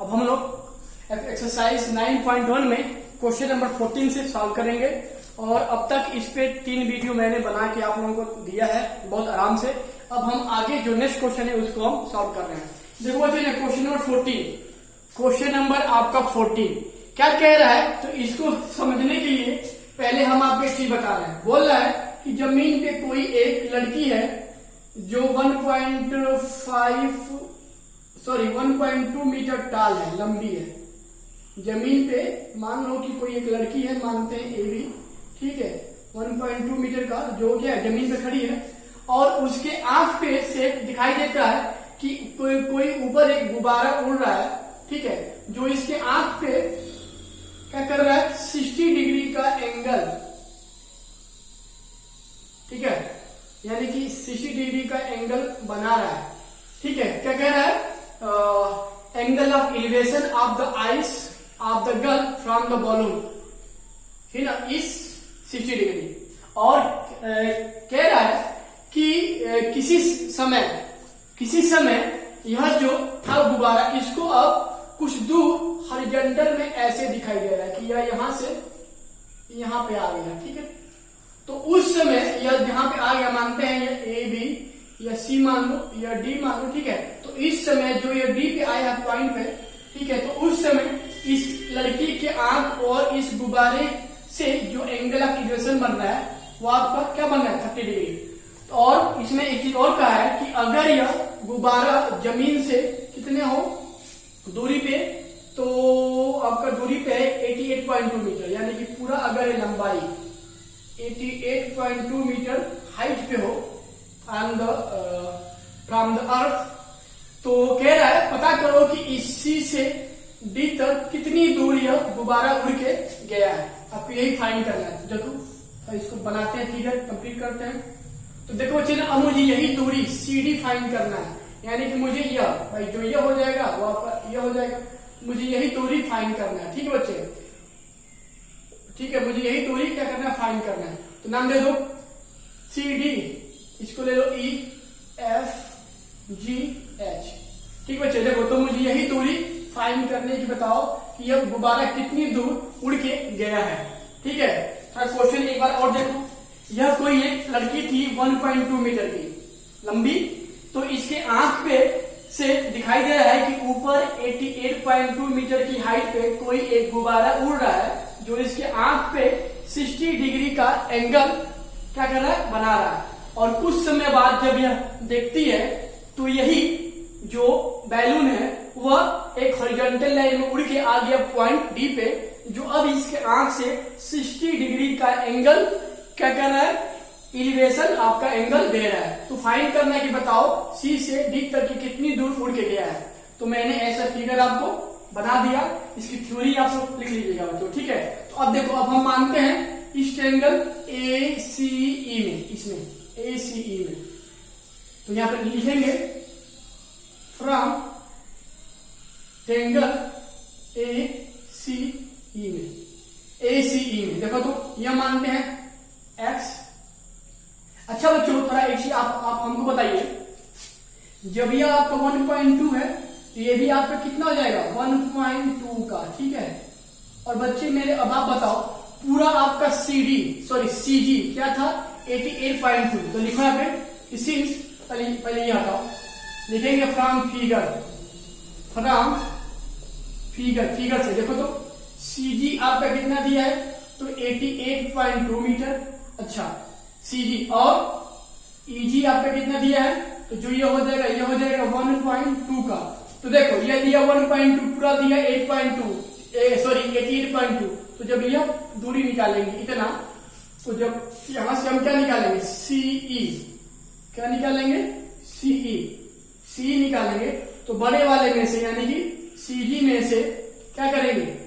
अब हम लोग एक्सरसाइज 9.1 में क्वेश्चन नंबर 14 से सॉल्व करेंगे। और अब तक इस पे 3 वीडियो मैंने बना के आप लोगों को दिया है बहुत आराम से। अब हम आगे जो नेक्स्ट क्वेश्चन है उसको हम सॉल्व कर रहे हैं। देखो बच्चे क्वेश्चन नंबर 14, क्वेश्चन नंबर आपका 14 क्या कह रहा है, तो इसको समझने के लिए पहले हम आपको एक चीज बता रहे हैं। बोल रहा है कि जमीन पे कोई एक लड़की है जो 1.2 मीटर टाल है, लंबी है। जमीन पे मान लो कि कोई एक लड़की है, मानते हैं ए बी, ठीक है, 1.2 मीटर का जो क्या है जमीन पे खड़ी है, और उसके आंख पे से दिखाई देता है कि कोई ऊपर एक गुब्बारा उड़ रहा है, ठीक है, जो इसके आंख पे क्या कर रहा है, 60 डिग्री का एंगल, ठीक है, यानी कि 60 डिग्री का एंगल बना रहा है, ठीक है। क्या कह रहा है, angle of elevation of the ice of the girl from the balloon, है ना, इस 60 डिग्री। और कह रहा है कि किसी समय यह जो था गुब्बारा, इसको अब कुछ दूर हॉरिजॉन्टल में ऐसे दिखाई दे रहा है कि यह यहां से यहां पे आ गया, ठीक है। तो उस समय यह जहां पे आ गया, मानते हैं ये ए बी या सी मान लो या डी मान लो, ठीक है। तो इस समय जो ये डी पे आया पॉइंट पे, ठीक है, तो उस समय इस लड़की के आंख और इस गुब्बारे से जो एंगल ऑफ इक्वेशन बन रहा है वो आपका क्या बन रहा है, 30 डिग्री। और इसमें एक चीज और कहा है कि अगर यह गुब्बारा जमीन से कितने हो दूरी पे, तो आपका दूरी पे है 88.2 मीटर, यानी कि पूरा अगर ये लंबाई 88.2 मीटर हाइट पे हो फ्रॉम द अर्थ, तो कह रहा है पता करो कि इसी से डी तक कितनी दूर यह गुब्बारा उड़ के गया है। आपको यही फाइंड करना है। देखो इसको बनाते हैं, फिगर कंप्लीट करते हैं। तो देखो बच्चे ना, अब मुझे यही दूरी सी डी फाइंड करना है, यानी कि मुझे यह भाई जो यह हो जाएगा वो आपका यह हो जाएगा, मुझे यही दूरी फाइंड करना है, ठीक है बच्चे, ठीक है, मुझे यही दूरी क्या करना है, फाइंड करना है। तो नाम दे दो सी डी, इसको ले लो ई एफ जी एच, ठीक बच्चे। देखो तो मुझे यही दूरी फाइंड करने की बताओ कि यह गुब्बारा कितनी दूर उड़ के गया है, ठीक है। क्वेश्चन एक बार और देखो, यह कोई एक लड़की थी 1.2 मीटर की लंबी, तो इसके आंख पे से दिखाई दे रहा है कि ऊपर 88.2 मीटर की हाइट पे कोई एक गुब्बारा उड़ रहा है जो इसके आंख पे 60 डिग्री का एंगल क्या कर रहा है, बना रहा है। और कुछ समय बाद जब यह देखती है तो यही जो बैलून है वह एक हॉरिजॉन्टल लाइन में उड़ के आ गया पॉइंट डी पे, जो अब इसके आंख से 60 डिग्री का एंगल क्या कर रहा है, एलिवेशन आपका एंगल दे रहा है। तो फाइंड करना है कि बताओ सी से डी तक की कितनी दूर उड़ के गया है। तो मैंने ऐसा फिगर आपको बना दिया, इसकी थ्योरी आप सब लिख लीजिएगा बच्चों, ठीक है। तो अब देखो, अब हम मानते हैं इस ट्रायंगल ए सी ई में, इसमें ए सी ई में, तो यहां पर लिखेंगे फ्रॉम ट्रायंगल ए सी ई में, ए सी ई में देखो, तो यह मानते हैं एक्स। अच्छा बच्चों, थोड़ा एक चीज आप हमको बताइए, जब यह आपका 1.2 है तो ये भी आपका कितना हो जाएगा, 1.2 का, ठीक है। और बच्चे मेरे अब आप बताओ, पूरा आपका सीजी क्या था, 88.2, तो लिखो यहाँ पे सिंस, पहले ये हटाओ, लिखेंगे फ्रॉम फिगर से देखो, तो सीजी आपका कितना दिया है, तो 88.2 मीटर, अच्छा सीजी, और ईजी आपका कितना दिया है, तो जो ये हो जाएगा 1.2 का। तो देखो ये दिया 1.2, पूरा दिया 88.2, तो जब यह दूरी निकालेंगे इतना, तो जब यहां से हम क्या निकालेंगे, सीई, क्या निकालेंगे, सी निकालेंगे, तो बड़े वाले में से यानी कि सीजी में से क्या करेंगे,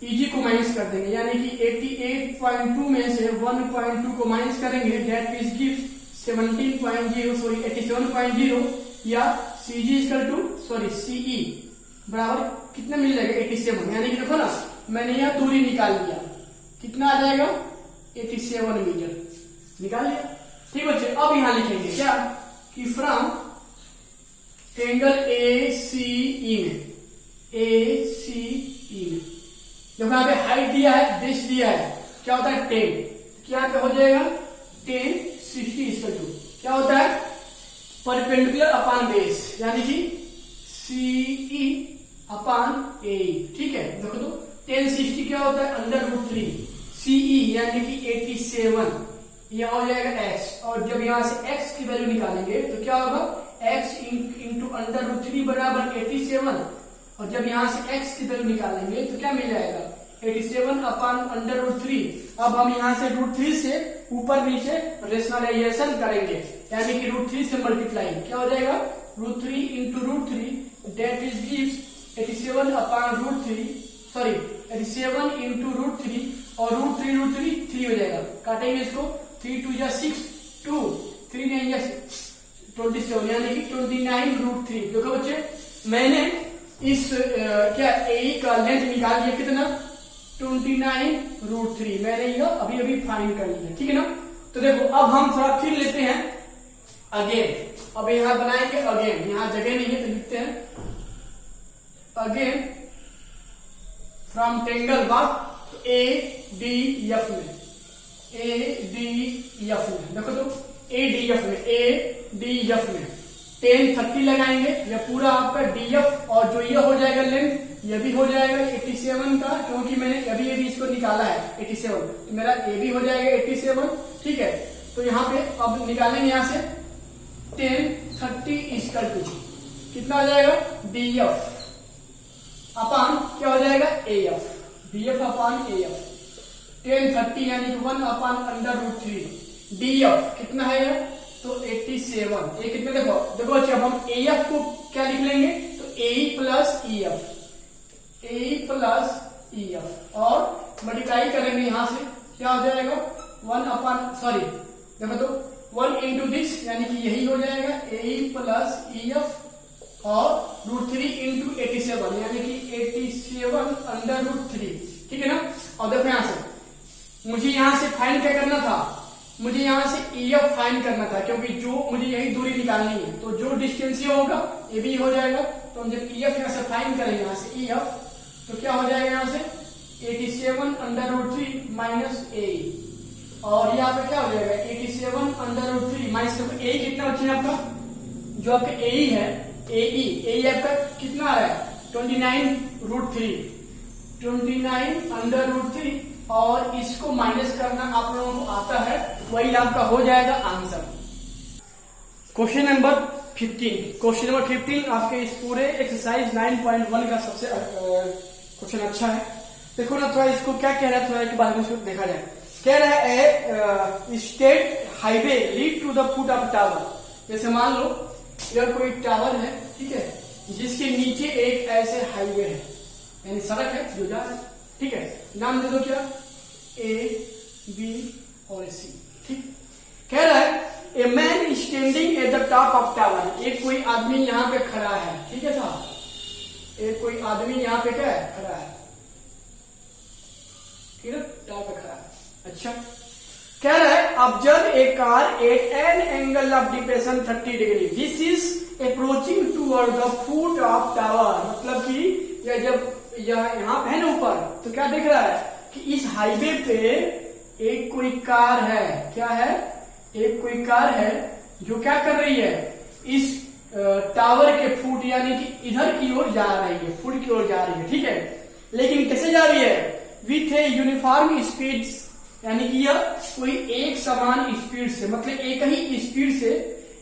ईजी को माइनस कर देंगे, यानी कि 88.2 में से 1.2 को माइनस करेंगे, दैट इज गिव्स 87.0 या सीजी इक्वल टू सीई बराबर कितना मिल जाएगा, 87, यानी कि देखो ना, मैंने यह दूरी निकाल लिया, कितना आ जाएगा, 87 मीटर निकाल लिया, ठीक बच्चे। अब यहां लिखेंगे क्या कि फ्रॉम ट्रायंगल ए सी ई में, ACE में। देखो यहाँ पे हाइट दिया है, बेस दिया है, क्या होता है 10, क्या पे हो जाएगा 10 60 इक्वल टू क्या होता है परपेंडिकुलर अपॉन बेस, यानी कि CE अपॉन AE। ठीक है, देखो तो 1060 क्या होता है अंडर रूट 3 CE यानी कि 87, यह हो जाएगा x, और जब यहां से x की वैल्यू निकालेंगे तो क्या होगा x इंटू अंडर रूट 3 बराबर 87, और जब यहां से x की वैल्यू निकालेंगे तो क्या मिल जाएगा 87 अपॉन अंडर रूट 3। अब हम यहां से रूट 3 से ऊपर नीचे रेशनलाइजेशन करेंगे, यानी कि रूट 3 से मल्टीप्लाई, क्या हो जाएगा root 3 into root 3 that is gives 87 upon root 3, sorry 87 into root 3, और रूट 3 3 हो जाएगा, काटेंगे इसको 3 2 या 6 2 3 9 या 27, यानी कि 29 रूट 3। देखो बच्चे मैंने इस क्या ए का लेंथ निकाल लिया कितना 29 रूट 3, मैंने ये अभी अभी फाइंड कर लिया, ठीक है ना। तो देखो अब हम थोड़ा फिर लेते हैं अगेन, अब यहां बनाएंगे अगेन, यहां जगह नहीं है तो लिखते हैं again from triangle what ADF में, ADF में देखो तो ADF में 10 30 लगाएंगे, यह पूरा आपका DF, और जो ये हो जाएगा लेंथ यह भी हो जाएगा 87 का, क्योंकि मैंने अभी इसको निकाला है 87, तो मेरा ये भी हो जाएगा 87। ठीक है, तो यहाँ पे अब निकालेंगे यहां से 10 30 इक्वल टू कितना हो जाएगा DF अपॉन क्या हो जाएगा AF, DF अपॉन AF 10 30 यानी कि 1 अपॉन अंडर रूट 3, DF कितना है ये तो 87, ये कितने देखो देखो अच्छा, अब हम AF को क्या लिख लेंगे तो AE प्लस EF और मल्टीप्लाई करेंगे यहां से, क्या हो जाएगा 1 अपॉन सॉरी देखो तो 1 इंटू दिस, यानी कि यही हो जाएगा AE प्लस EF और रूट 3 इंटू 87, यानी कि 87 अंडर रूट 3। ठीक है ना, और देखो यहां से मुझे यहां से फाइंड क्या करना था, मुझे यहां से EF फाइंड करना था, क्योंकि जो मुझे यही दूरी निकालनी है, तो जो डिस्टेंस ये होगा ये भी हो जाएगा, तो हम जब EF यहां से फाइंड करेंगे यहां से EF तो क्या हो जाएगा यहां से 87 अंडर रूट 3 माइनस AE, और यहाँ पे क्या हो जाएगा 87 अंडर रूट 3 माइनस AE कितना बच्चे आपका जो आपका AE है AE आपका कितना आ रहा है 29 रूट 3 29 अंडर रूट 3, और इसको माइनस करना आप लोगों को आता है, वही आपका हो जाएगा आंसर। क्वेश्चन नंबर 15 आपके इस पूरे एक्सरसाइज 9.1 का सबसे क्वेश्चन अच्छा है। देखो ना थोड़ा इसको क्या कह रहा है, थोड़ा एक बार इसको देखा जाए। कह रहा है state highway lead to the foot of tower, जैसे मान लो यह कोई टावर है, ठीक है, जिसके नीचे एक ऐसे हाईवे है, यानी सड़क है जो जा रहा है, ठीक है, नाम दे दो क्या A B और C। ठीक, कह रहा है a man standing at the top of tower, एक कोई आदमी यहाँ पे खड़ा है, ठीक है साहब, एक कोई आदमी यहाँ पे क्या है खड़ा है, ठीक है टॉप पे खड़ा है। अच्छा, कह रहा है observe a car eight an angle of depression 30 degree, this is approaching toward the foot of tower, मतलब कि यह जब यहाँ पे है ना ऊपर, तो क्या दिख रहा है कि इस हाईवे पे एक कोई कार है, क्या है एक कोई कार है जो क्या कर रही है इस टावर के फुट यानी कि इधर की ओर जा रही है, फुट की ओर जा रही है, ठीक है, लेकिन कैसे जा रही है विथ ए यूनिफॉर्म स्पीड, यानी कि यह कोई एक समान स्पीड से, मतलब एक ही स्पीड से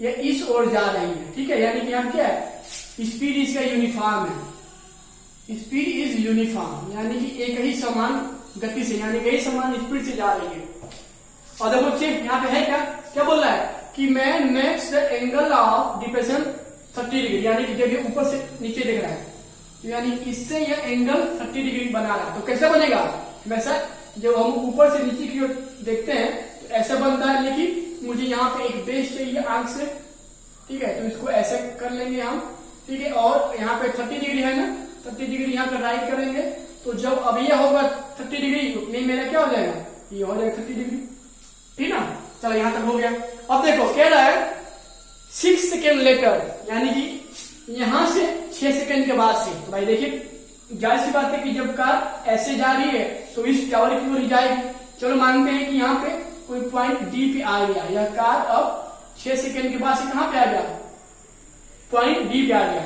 यह इस ओर जा रही है, ठीक है, यानी कि यहाँ क्या है स्पीड इसका यूनिफॉर्म है, स्पीड इज यूनिफॉर्म, यानी कि एक ही समान गति से, यानी कि एक समान स्पीड से जा रही है। और देखो चेक यहाँ पे है क्या क्या बोल रहा है कि man makes the angle of depression 30 degree, यानी कि जब ये ऊपर से नीचे देख रहा है तो यानी इससे यह एंगल 30 डिग्री बना रहा है, तो कैसा बनेगा वैसा, जब हम ऊपर से नीचे की ओर देखते हैं तो ऐसा बनता है, लेकिन मुझे यहाँ पे एक बेस चाहिए आंख से, ठीक है, तो इसको ऐसे कर लेंगे हम, ठीक है, और यहाँ पे 30 डिग्री है ना, 30 डिग्री यहाँ पे राइट करेंगे, तो जब अब ये होगा 30 डिग्री नहीं मेरा क्या हो जाएगा ये हो जाएगा 30 डिग्री, ठीक ना। चलो यहां तक हो गया। अब देखो कह रहा है 6 सेकेंड लेटर, यानी कि यहां से 6 सेकंड के बाद से। तो भाई देखिए जाहिर सी बात है कि जब कार ऐसे जा रही है तो इस टावर की ओर ही जाएगी। चलो मानते हैं कि यहाँ पे कोई पॉइंट डी पे आ गया, यह कार अब 6 सेकंड के बाद से कहां पे आ गया, पॉइंट डी पे आ गया।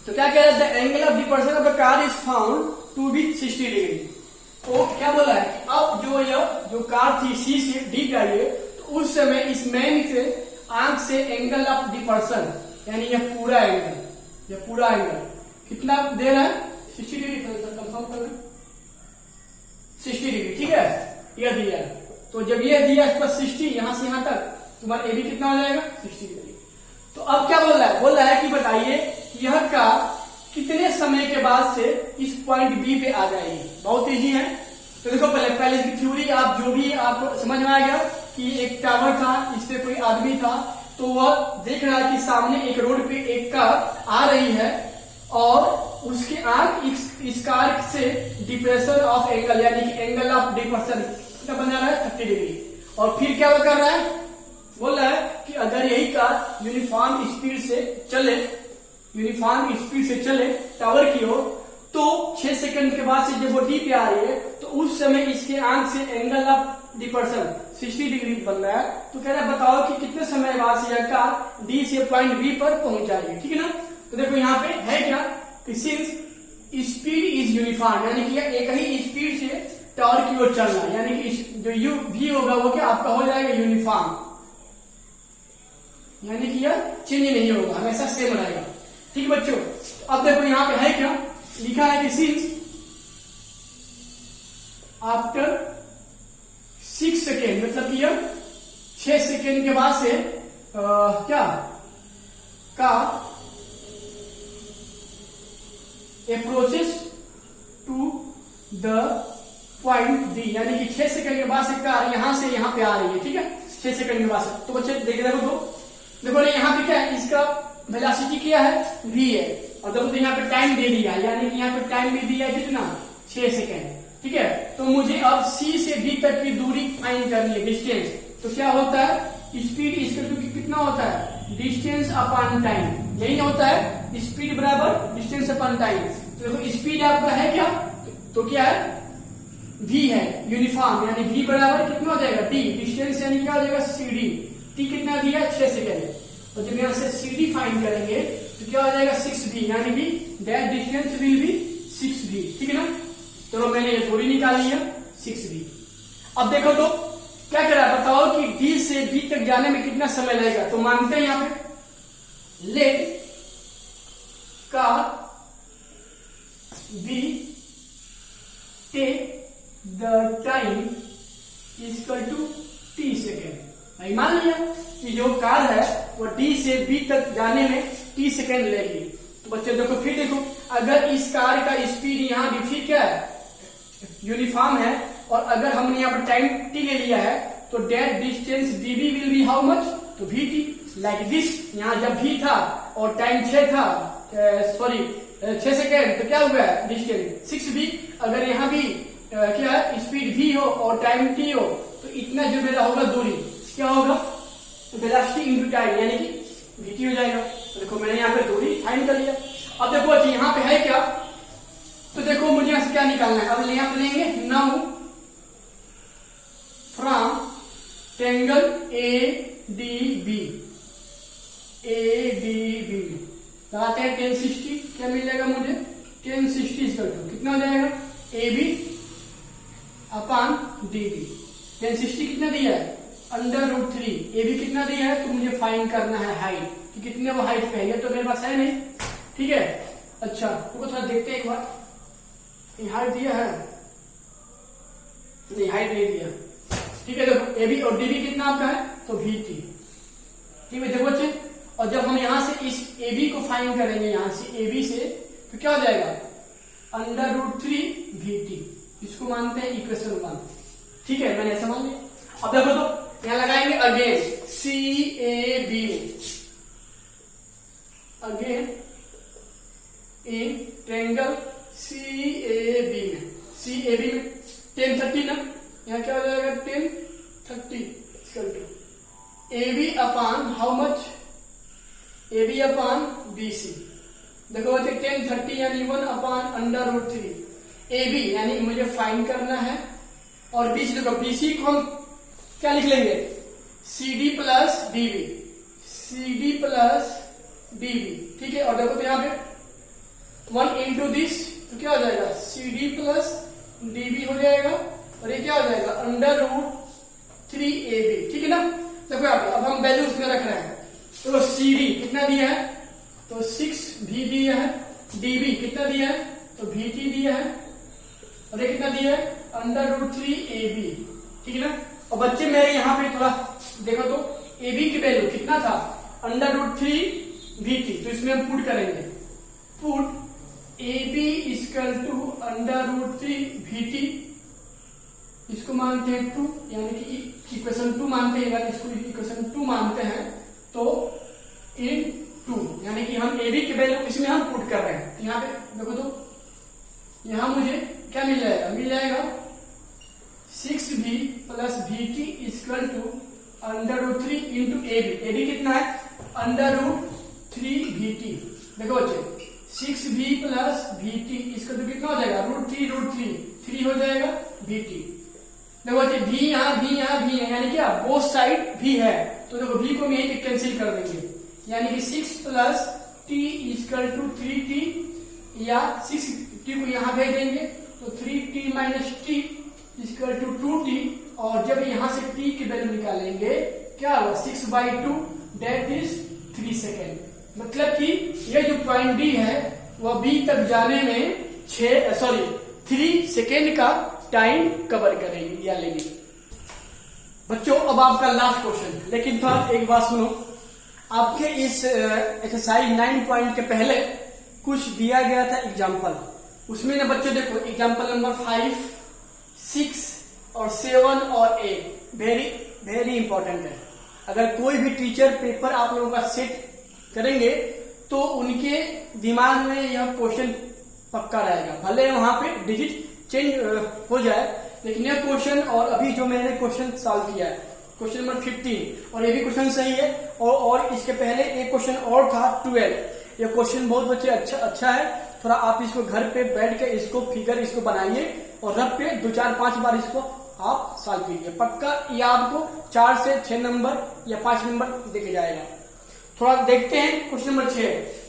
तो क्या कह रहा है, the angle of the person of the car is found to be 60 degree. तो क्या बोला है कि अब जो कार थी सी से डी पे आई है, तो उस समय इस मैन से आंख से एंगल ऑफ द पर्सन, यानी यह पूरा एंगल कितना दे रहा है, 60 डिग्री। कंफर्म कर 60 डिग्री, ठीक है, यह दिया है। तो जब यह दिया है प्लस 60, यहां से यहां तक तुम्हारा ए बी कितना हो जाएगा, 60 डिग्री। तो अब क्या बोल रहा है कि बताइए यह कार कितने समय के बाद से इस पॉइंट बी पे आ जाएगी। बहुत इजी है। तो देखो पहले इसकी थ्योरी आप जो भी आपको समझ में आ गया कि एक टावर था, इस पे कोई आदमी था, तो वह देख रहा है कि सामने एक रोड पे एक कार आ रही है और उसकी आंख इस कार से डिप्रेशन ऑफ एंगल, यानी कि एंगल ऑफ डिप्रेशन कितना बन जा रहा है, 30 डिग्री। और फिर क्या वो कर रहा है, बोल रहा है कि अगर यही कार यूनिफॉर्म स्पीड से चले टावर की ओर, तो 6 सेकंड के बाद से जब वो डी पे आ रही है तो उस समय इसके आंख से एंगल ऑफ डिप्रेशन 60 डिग्री बन रहा है। तो कह रहा है बताओ कि कितने समय बाद से यह कार डी से पॉइंट बी पर पहुंच जाएगी, ठीक है ना। तो देखो यहाँ पे है क्या कि सिंस स्पीड इज यूनिफॉर्म, यानी कि एक ही स्पीड से टावर की ओर चलना, यानी कि जो यू भी होगा वो क्या आपका हो जाएगा यूनिफॉर्म, यानी कि यह चेंज नहीं होगा, हमेशा सेम रहेगा, ठीक है बच्चों। तो अब देखो यहाँ पे है क्या लिखा है कि सिंस आफ्टर 6 सेकेंड, मतलब कि यह 6 सेकेंड के बाद से क्या का approaches to the point D, यानी कि 6 सेकंड के बाद से कार यहां से यहां पे आ रही है, ठीक है, 6 सेकंड के बाद से। तो बच्चे देखो देखो यहाँ पे क्या है, इसका वेलोसिटी क्या है, v है, और देखो तो यहाँ पे टाइम दे दिया, यानी कि यहाँ पे टाइम भी दिया है कितना, 6 सेकंड, ठीक है। तो मुझे अब c से d तक की दूरी फाइंड करनी है, डिस्टेंस। तो क्या होता है, स्पीड इसका कितना होता है, डिस्टेंस अपॉन टाइम, यही होता है, स्पीड बराबर डिस्टेंस अपॉन टाइम। तो देखो स्पीड आपका है क्या, तो क्या है, v है यूनिफॉर्म, यानी v बराबर कितना हो जाएगा, t, डिस्टेंस यानी क्या हो जाएगा, cd, t कितना दिया, 6 सेकंड। और जब यहां से cd फाइंड करेंगे तो क्या हो जाएगा, 6v, यानी कि that distance will be 6v, ठीक है ना। तो मैंने ये दूरी निकाली है 6v। अब देखो तो क्या कह रहा है, बताओ कि d से b तक जाने में कितना समय लगेगा। तो मानते हैं यहाँ पे let car b take the time equal to t second. भाई मान लिया कि जो कार है वो d से b तक जाने में t सेकेंड लेगी। तो बच्चे देखो फिर देखो, अगर इस कार का स्पीड यहाँ भी फिर क्या है, यूनिफॉर्म है, और अगर हमने यहाँ पर टाइम t ले लिया है तो that distance db will be how much, तो vt, लाइक दिस। यहाँ जब v था और टाइम 6 था, सॉरी 6 सेकेंड, तो क्या हुआ है, डिस्टेंस 6v। अगर यहाँ भी क्या है, स्पीड v हो और टाइम t हो, तो इतना जो मेरा होगा दूरी, क्या होगा, वेलोसिटी इनटू टाइम, यानी कि vt हो जाएगा। तो देखो मैंने यहाँ पे दूरी फाइंड कर लिया। अब देखो यहाँ पे है क्या, तो देखो मुझे यहाँ से क्या निकालना है, अब यहाँ पे लेंगे नाउ फ्रॉम ट्रायंगल ADB लगाते हैं 1060, क्या मिल जाएगा मुझे, 1060 कितना हो जाएगा, AB अपॉन DB। 1060 कितना दिया है, √3, AB कितना दिया है, तो मुझे फाइंड करना है हाइट, कि कितने वो हाइट पे है, ये तो मेरे पास है नहीं, ठीक है। अच्छा तो थोड़ा देखते हैं एक बार, हाइट दिया है, नहीं हाइट नहीं दिया, ठीक है। देखो AB और DB कितना आपका है, तो VT, ठीक है। देखो बच्चे, और जब हम यहां से इस AB को फाइंड करेंगे, यहां से AB से, तो क्या हो जाएगा, √3 VT, इसको मानते हैं इक्वेशन 1, ठीक है, मैंने ऐसा मान लिया। अब देखो तो यहां लगाएंगे again CAB, again in triangle CAB में 1030 ना, यहाँ क्या हो जाएगा, 1030 AB upon how much, AB upon BC, देखो बच्चे 10 30 यानी 1/√3 AB यानी मुझे फाइंड करना है। और BC देखो BC को हम क्या लिख लेंगे CD plus DB, CD plus DB, ठीक है। और देखो तो यहाँ पे 1 इंटू दिस तो क्या हो जाएगा CD प्लस DB हो जाएगा और ये क्या हो जाएगा √3AB, ठीक है ना। देखो यहाँ पे अब हम वैल्यू उसमें रख रहे हैं। तो CD कितना दिया है तो 6V दिया है, DB कितना दिया है तो VT दिया है और ये कितना दिया है √3AB, ठीक है ना। और बच्चे मेरे यहाँ पे थोड़ा देखो तो AB की वैल्यू कितना था √3VT, तो इसमें हम पुट करेंगे, put AB equal to √3VT, इसको मानते हैं 2 यानी कि इक्वेशन 2 मानते हैं, अगर इसको इक्वेशन 2 मानते हैं तो इन 2 यानी कि हम AB की वैल्यू इसमें हम पुट कर रहे हैं। यहाँ पे देखो तो यहाँ मुझे क्या मिल जाएगा, मिल जाएगा 6V plus VT equal to √3 into AB, AB कितना है √3VT। देखो बच्चे 6V प्लस VT इसका तो कितना हो जाएगा √3 हो जाएगा VT। देखो बच्चे V यहाँ V है यानी क्या बोथ साइड V है, तो देखो V को हम यहीं पे कैंसिल कर देंगे यानी कि 6 plus T equal to 3T, या 6T को यहाँ भेज देंगे तो 3T minus T equal to 2T, और जब यहाँ से T की वैल्यू निकालेंगे क्या होगा 6/2 दैट इज 3 सेकेंड। मतलब कि ये जो पॉइंट D है वह B तक जाने में 3 सेकेंड का टाइम कवर करेगी या लेगी। बच्चों अब आपका लास्ट क्वेश्चन, लेकिन थोड़ा एक बात सुनो, आपके इस एक्सरसाइज 9 पॉइंट के पहले कुछ दिया गया था एग्जाम्पल, उसमें ना बच्चों देखो एग्जाम्पल नंबर 5, 6 और 7 और 8 वेरी इंपॉर्टेंट है। अगर कोई भी टीचर पेपर आप लोगों का सेट करेंगे तो उनके दिमाग में यह क्वेश्चन पक्का रहेगा, भले वहां पे डिजिट चेंज हो जाए, लेकिन यह क्वेश्चन और अभी जो मैंने क्वेश्चन सॉल्व किया है क्वेश्चन नंबर 15 और ये भी क्वेश्चन सही है, और इसके पहले एक क्वेश्चन और था 12, ये क्वेश्चन बहुत बच्चे अच्छा है। थोड़ा आप इसको घर पे बैठ के इसको फिगर इसको बनाइए और रब पे 2-4-5 बार इसको आप सॉल्व कीजिए, पक्का ये आपको 4 से 6 नंबर या 5 नंबर देके जाएगा। थोड़ा देखते हैं क्वेश्चन नंबर 6,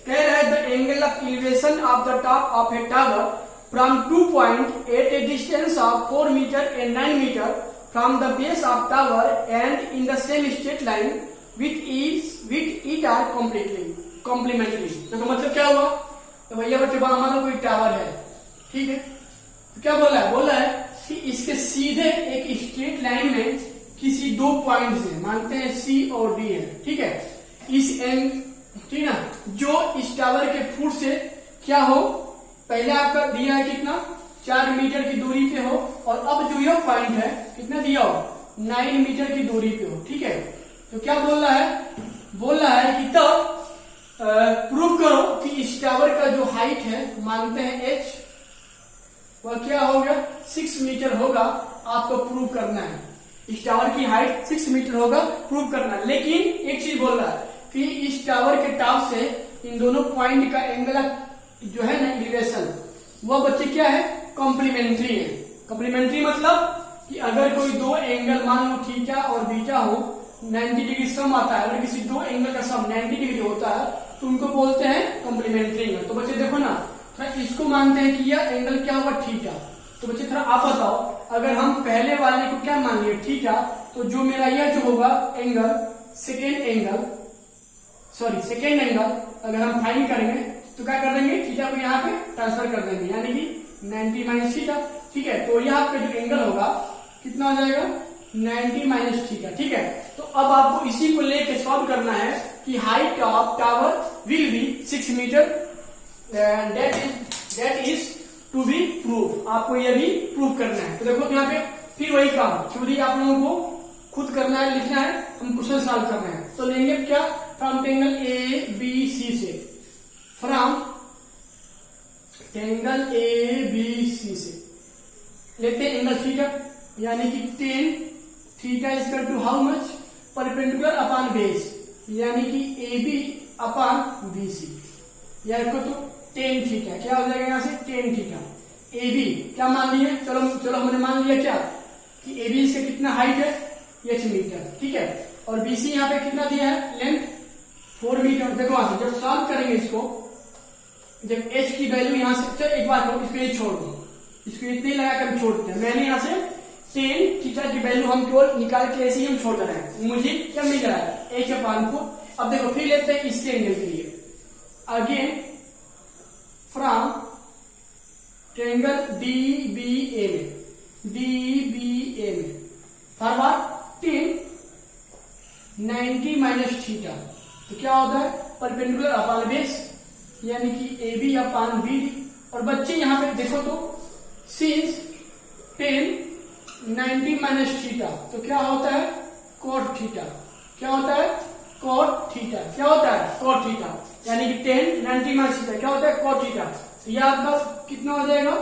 कह रहा है the angle of elevation of the top of A tower from 2 point at a distance of 4 meter and 9 meter from the base of tower and in the same straight line with it are complementary। तो मतलब क्या हुआ, तो भैया बच्चे मान लो कोई tower है, ठीक है, तो क्या बोला है कि इसके सीधे एक स्ट्रेट लाइन में किसी 2 पॉइंट से मानते हैं C और D है, ठीक है, इस एंग ठीक ना जो इस टावर के फुट से क्या हो, पहले आपका दिया है कितना 4 मीटर की दूरी पे हो, और अब जो यह पॉइंट है कितना दिया हो 9 मीटर की दूरी पे हो, ठीक है। तो क्या बोल रहा है कि तब प्रूव करो कि इस टावर का जो हाइट है मानते हैं H, वह क्या होगा 6 मीटर होगा, आपको प्रूव करना है इस टावर की हाइट 6 मीटर होगा, प्रूव करना है। लेकिन एक चीज बोल रहा है कि इस टावर के टॉप से इन दोनों पॉइंट का एंगल जो है ना एलिवेशन वह बच्चे क्या है कॉम्प्लीमेंट्री है। कॉम्प्लीमेंट्री मतलब कि अगर कोई 2 एंगल मान लो थीटा और बीटा हो 90 डिग्री सम आता है, अगर किसी 2 एंगल का सम 90 डिग्री होता है तो उनको बोलते हैं कॉम्प्लीमेंट्री में। तो बच्चे देखो ना थोड़ा इसको मानते हैं कि यह एंगल क्या हुआ थीटा, तो बच्चे थोड़ा आप बताओ अगर हम पहले वाले को क्या मान लिए थीटा, तो जो मेरा यह जो होगा एंगल सेकेंड एंगल अगर हम फाइंड करेंगे तो क्या कर देंगे थीटा को यहाँ पे ट्रांसफर कर देंगे यानी कि 90 माइनस थीटा, ठीक है। तो यहाँ आपका जो एंगल होगा कितना हो जाएगा 90 माइनस थीटा, ठीक है। तो अब आपको इसी को लेके सॉल्व करना है कि height of tower will be 6 metre, that is to be prove, आपको यह भी प्रूव करना है। तो देखो यहाँ पे फिर वही काम थ्योरी आप लोगों को खुद करना है, लिखना है, हम क्वेश्चन सॉल्व करना है। तो लेंगे क्या फ्रॉम एंगल ABC से, फ्रॉम एंगल ABC से लेते हैं एंगल थीटा यानी कि 10 theta equal to how much perpendicular upon base यानी कि AB अपॉन BC, या तो टेन थीटा, क्या हो जाएगा यहाँ से टेन थीटा। ए बी क्या मान लिए, चलो हमने मान लिया क्या कि ए बी इसका कितना हाइट है h मीटर, ठीक है। और बी सी यहाँ पे कितना दिया है लेंथ 4 मीटर। देखो वहां से जब सॉल्व करेंगे इसको, जब h की वैल्यू यहाँ से, चलो एक बात करो, इसको ये छोड़ दो, इसको इतने लगा कर हम छोड़ते हैं। मैंने यहाँ से टेन थीटा की वैल्यू हम केवल निकाल के ऐसे ही हम छोड़ रहे हैं, मुझे क्या मिल रहा है h/4। अब देखो फिर लेते हैं इसके एंगल के लिए, अगेन फ्रॉम ट्रायंगल DBA में फॉरवर्ड 90 माइनस थीटा, तो क्या होता है परपेंडिकुलर अपॉन बेस, यानी कि AB अपॉन BD। और बच्चे यहाँ पे देखो तो सिंस 90 माइनस थीटा, तो क्या होता है cot थीटा, क्या होता है cot थीटा, क्या होता है cot थीटा, यानी कि 90 माइनस थीटा क्या होता है cot थीटा। तो ये आपका कितना हो जाएगा,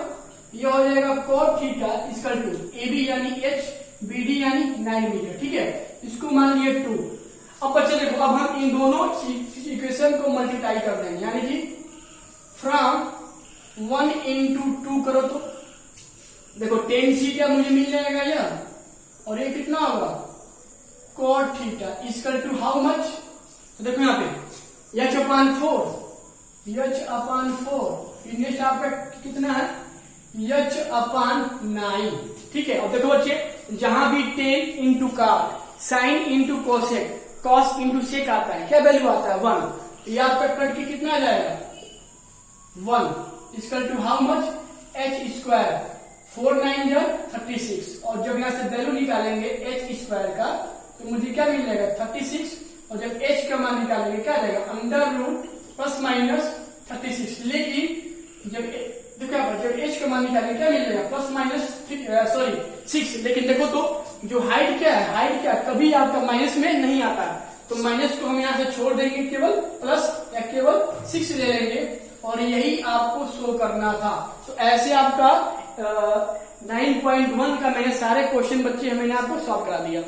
ये हो जाएगा cot theta equal to AB यानी h, BD यानी 9 मीटर, ठीक है। इसको मान लिए 2। अब बच्चे देखो, अब हम इन दोनों इक्वेशन को मल्टीप्लाई कर देंगे, यानी कि फ्रॉम 1 into 2 करो तो देखो 10 थीटा मुझे मिल जाएगा यार, और ये कितना होगा cot theta equal to how much, तो देखो यहाँ पे h/4, नेक्स्ट आपका कितना है h/9, ठीक है। अब देखो बच्चे, जहां भी tan into cot, sine into cosec, cos into sec आता है, क्या वैल्यू आता है 1, ये आपका कट के कितना आ जाएगा 1 equal to how much h², 4 9 36। और जब यहां से वैल्यू निकालेंगे h² का, तो मुझे क्या मिल जाएगा 36, और जब h का मान निकालेंगे क्या जाएगा अंडर रूट प्लस माइनस 36। लेकिन जब देखो जब h का मान निकालेंगे क्या मिल जाएगा प्लस माइनस 6। लेकिन देखो तो जो हाइट क्या है, हाइट क्या कभी आपका माइनस में नहीं आता है, तो माइनस को हम यहाँ से छोड़ देंगे, केवल प्लस या केवल 6 ले लेंगे, और यही आपको शो करना था। तो ऐसे आपका 9.1 का मैंने सारे क्वेश्चन बच्चे मैंने आपको सॉल्व करा दिया।